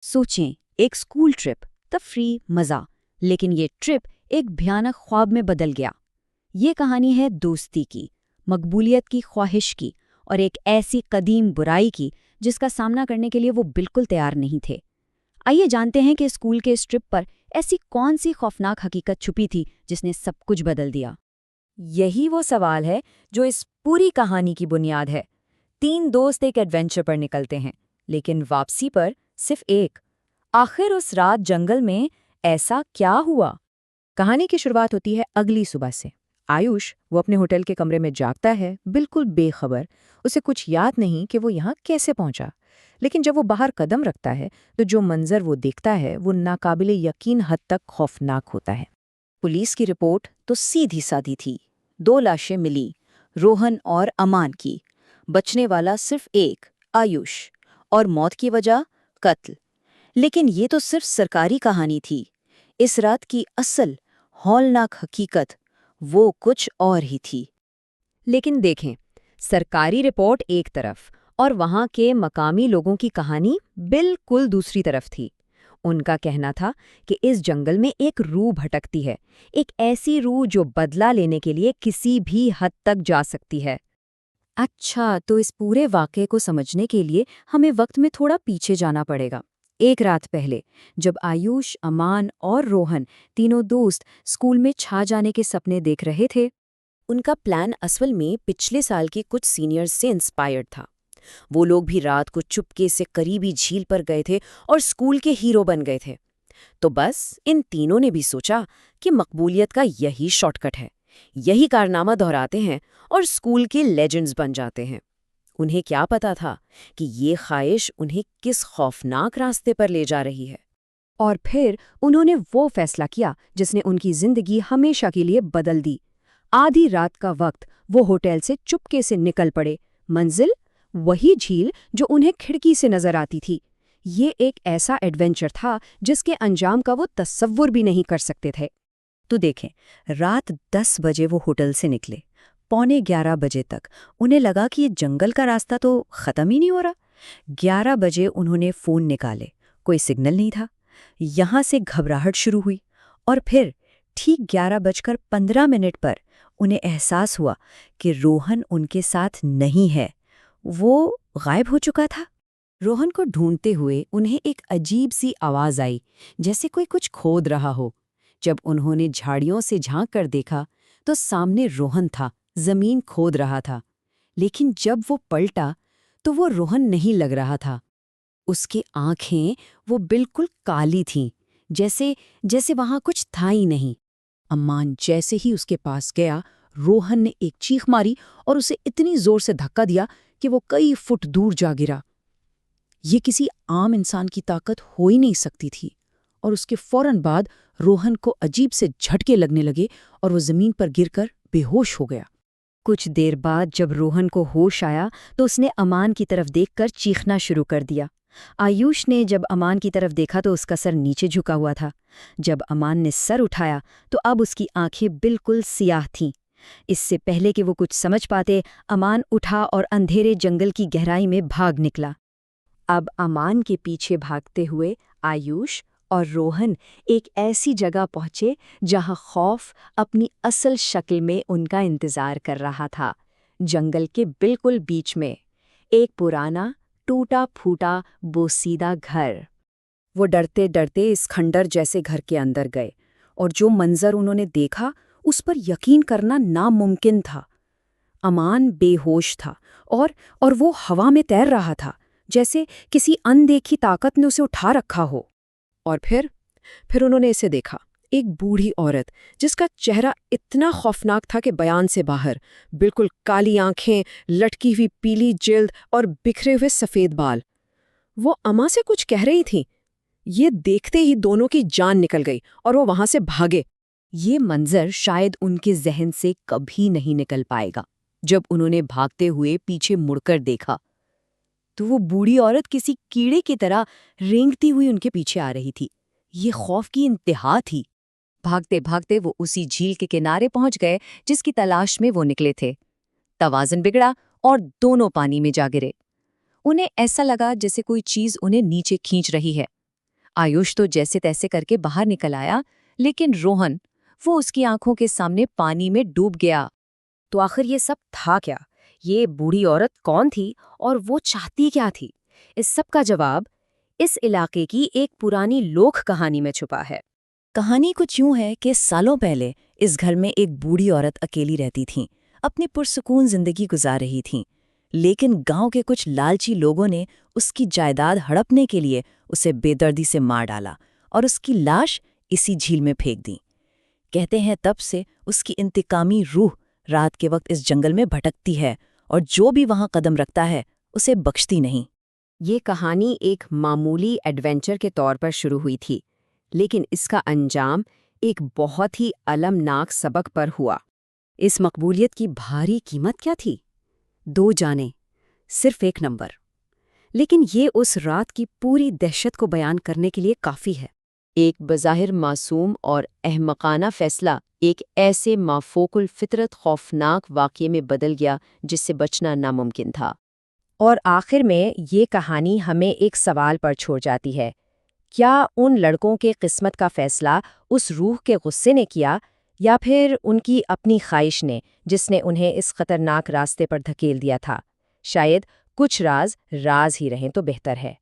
सोचें, एक school trip, तफरी, मजा, लेकिन ये ट्रिप एक भयानक ख्वाब में बदल गया। ये कहानी है दोस्ती की, मकबूलियत की ख्वाहिश की और एक ऐसी कदीम बुराई की जिसका सामना करने के लिए वो बिल्कुल तैयार नहीं थे। आइए जानते हैं कि स्कूल के इस ट्रिप पर ऐसी कौन सी खौफनाक हकीकत छुपी थी जिसने सब कुछ बदल दिया। यही वो सवाल है जो इस पूरी कहानी की बुनियाद है। 3 दोस्त एक एडवेंचर पर निकलते हैं, लेकिन वापसी पर सिर्फ एक। आखिर उस रात जंगल में ऐसा क्या हुआ? कहानी की शुरुआत होती है अगली सुबह से। आयुष वो अपने होटल के कमरे में जागता है, बिल्कुल बेखबर। उसे कुछ याद नहीं कि वो यहाँ कैसे पहुंचा। लेकिन जब वो बाहर कदम रखता है तो जो मंजर वो देखता है वो नाकाबिले यकीन हद तक खौफनाक होता है। पुलिस की रिपोर्ट तो सीधी सादी थी। 2 लाशें मिली, रोहन और अमान की। बचने वाला सिर्फ एक, आयुष। और मौत की वजह कत्ल। लेकिन ये तो सिर्फ सरकारी कहानी थी। इस रात की असल हौलनाक हकीकत वो कुछ और ही थी। लेकिन देखें, सरकारी रिपोर्ट एक तरफ और वहां के मकामी लोगों की कहानी बिल्कुल दूसरी तरफ थी। उनका कहना था कि इस जंगल में एक रूह भटकती है, एक ऐसी रूह जो बदला लेने के लिए किसी भी हद तक जा सकती है। अच्छा, तो इस पूरे वाक़ये को समझने के लिए हमें वक्त में थोड़ा पीछे जाना पड़ेगा। एक रात पहले, जब आयुष, अमान और रोहन तीनों दोस्त स्कूल में छा जाने के सपने देख रहे थे। उनका प्लान असल में पिछले साल के कुछ सीनियर्स से इंस्पायर्ड था। वो लोग भी रात को चुपके से करीबी झील पर गए थे और स्कूल के हीरो बन गए थे। तो बस इन तीनों ने भी सोचा कि मकबूलियत का यही शॉर्टकट है, यही कारनामा दोहराते हैं और स्कूल के लेजेंड्स बन जाते हैं। उन्हें क्या पता था कि ये ख्वाहिश उन्हें किस खौफनाक रास्ते पर ले जा रही है। और फिर उन्होंने वो फैसला किया जिसने उनकी जिंदगी हमेशा के लिए बदल दी। आधी रात का वक्त वो होटल से चुपके से निकल पड़े। मंजिल वही झील जो उन्हें खिड़की से नजर आती थी। ये एक ऐसा एडवेंचर था जिसके अंजाम का वो तसव्वुर भी नहीं कर सकते थे। तो देखें, रात 10 बजे वो होटल से निकले। पौने 11 बजे तक उन्हें लगा कि ये जंगल का रास्ता तो खत्म ही नहीं हो रहा। 11 बजे उन्होंने फोन निकाले, कोई सिग्नल नहीं था। यहां से घबराहट शुरू हुई और फिर ठीक 11:15 पर उन्हें एहसास हुआ कि रोहन उनके साथ नहीं है। वो गायब हो चुका था। रोहन को ढूंढते हुए उन्हें एक अजीब सी आवाज आई, जैसे कोई कुछ खोद रहा हो। जब उन्होंने झाड़ियों से झांक कर देखा तो सामने रोहन था, जमीन खोद रहा था। लेकिन जब वो पलटा तो वो रोहन नहीं लग रहा था। उसकी आंखें वो बिल्कुल काली थीं, जैसे जैसे वहां कुछ था ही नहीं। अम्मान जैसे ही उसके पास गया, रोहन ने एक चीख मारी और उसे इतनी जोर से धक्का दिया कि वो कई फुट दूर जा गिरा। ये किसी आम इंसान की ताकत हो ही नहीं सकती थी। और उसके फौरन बाद रोहन को अजीब से झटके लगने लगे और वो जमीन पर गिरकर बेहोश हो गया। कुछ देर बाद जब रोहन को होश आया तो उसने अमान की तरफ देखकर चीखना शुरू कर दिया। आयुष ने जब अमान की तरफ देखा तो उसका सर नीचे झुका हुआ था। जब अमान ने सर उठाया तो अब उसकी आंखें बिल्कुल सियाह थीं। इससे पहले कि वो कुछ समझ पाते, अमान उठा और अंधेरे जंगल की गहराई में भाग निकला। अब अमान के पीछे भागते हुए आयुष और रोहन एक ऐसी जगह पहुंचे जहां खौफ अपनी असल शक्ल में उनका इंतजार कर रहा था। जंगल के बिल्कुल बीच में एक पुराना टूटा फूटा बोसीदा घर। वो डरते डरते इस खंडर जैसे घर के अंदर गए और जो मंजर उन्होंने देखा उस पर यकीन करना नामुमकिन था। अमान बेहोश था और वो हवा में तैर रहा था, जैसे किसी अनदेखी ताकत ने उसे उठा रखा हो। और फिर उन्होंने इसे देखा, एक बूढ़ी औरत जिसका चेहरा इतना खौफनाक था कि बयान से बाहर। बिल्कुल काली आंखें, लटकी हुई पीली जिल्द और बिखरे हुए सफ़ेद बाल। वो अम्मा से कुछ कह रही थी। ये देखते ही दोनों की जान निकल गई और वो वहां से भागे। ये मंजर शायद उनके जहन से कभी नहीं निकल पाएगा। जब उन्होंने भागते हुए पीछे मुड़कर देखा तो वो बूढ़ी औरत किसी कीड़े की तरह रेंगती हुई उनके पीछे आ रही थी। ये खौफ की इंतहा थी। भागते भागते वो उसी झील के किनारे पहुंच गए जिसकी तलाश में वो निकले थे। तवाज़ुन बिगड़ा और दोनों पानी में जा गिरे। उन्हें ऐसा लगा जैसे कोई चीज उन्हें नीचे खींच रही है। आयुष तो जैसे तैसे करके बाहर निकल आया, लेकिन रोहन, वो उसकी आंखों के सामने पानी में डूब गया। तो आखिर ये सब था क्या? ये बूढ़ी औरत कौन थी और वो चाहती क्या थी? इस सब का जवाब इस इलाके की एक पुरानी लोक कहानी में छुपा है। कहानी कुछ यूं है कि सालों पहले इस घर में एक बूढ़ी औरत अकेली रहती थी, अपनी पुरसुकून जिंदगी गुजार रही थी। लेकिन गांव के कुछ लालची लोगों ने उसकी जायदाद हड़पने के लिए उसे बेदर्दी से मार डाला और उसकी लाश इसी झील में फेंक दी। कहते हैं तब से उसकी इंतकामी रूह रात के वक्त इस जंगल में भटकती है और जो भी वहां कदम रखता है उसे बख्शती नहीं। ये कहानी एक मामूली एडवेंचर के तौर पर शुरू हुई थी, लेकिन इसका अंजाम एक बहुत ही अलमनाक सबक पर हुआ। इस मकबूलियत की भारी कीमत क्या थी? 2 जाने, सिर्फ एक नंबर। लेकिन ये उस रात की पूरी दहशत को बयान करने के लिए काफ़ी है। एक बज़ाहिर मासूम और अहमकाना फैसला एक ऐसे माफोकुल फितरत खौफनाक वाक़ये में बदल गया जिससे बचना नामुमकिन था। और आखिर में ये कहानी हमें एक सवाल पर छोड़ जाती है। क्या उन लड़कों के किस्मत का फैसला उस रूह के गुस्से ने किया, या फिर उनकी अपनी ख्वाहिश ने, जिसने उन्हें इस खतरनाक रास्ते पर धकेल दिया था? शायद कुछ राज राज ही रहें तो बेहतर है।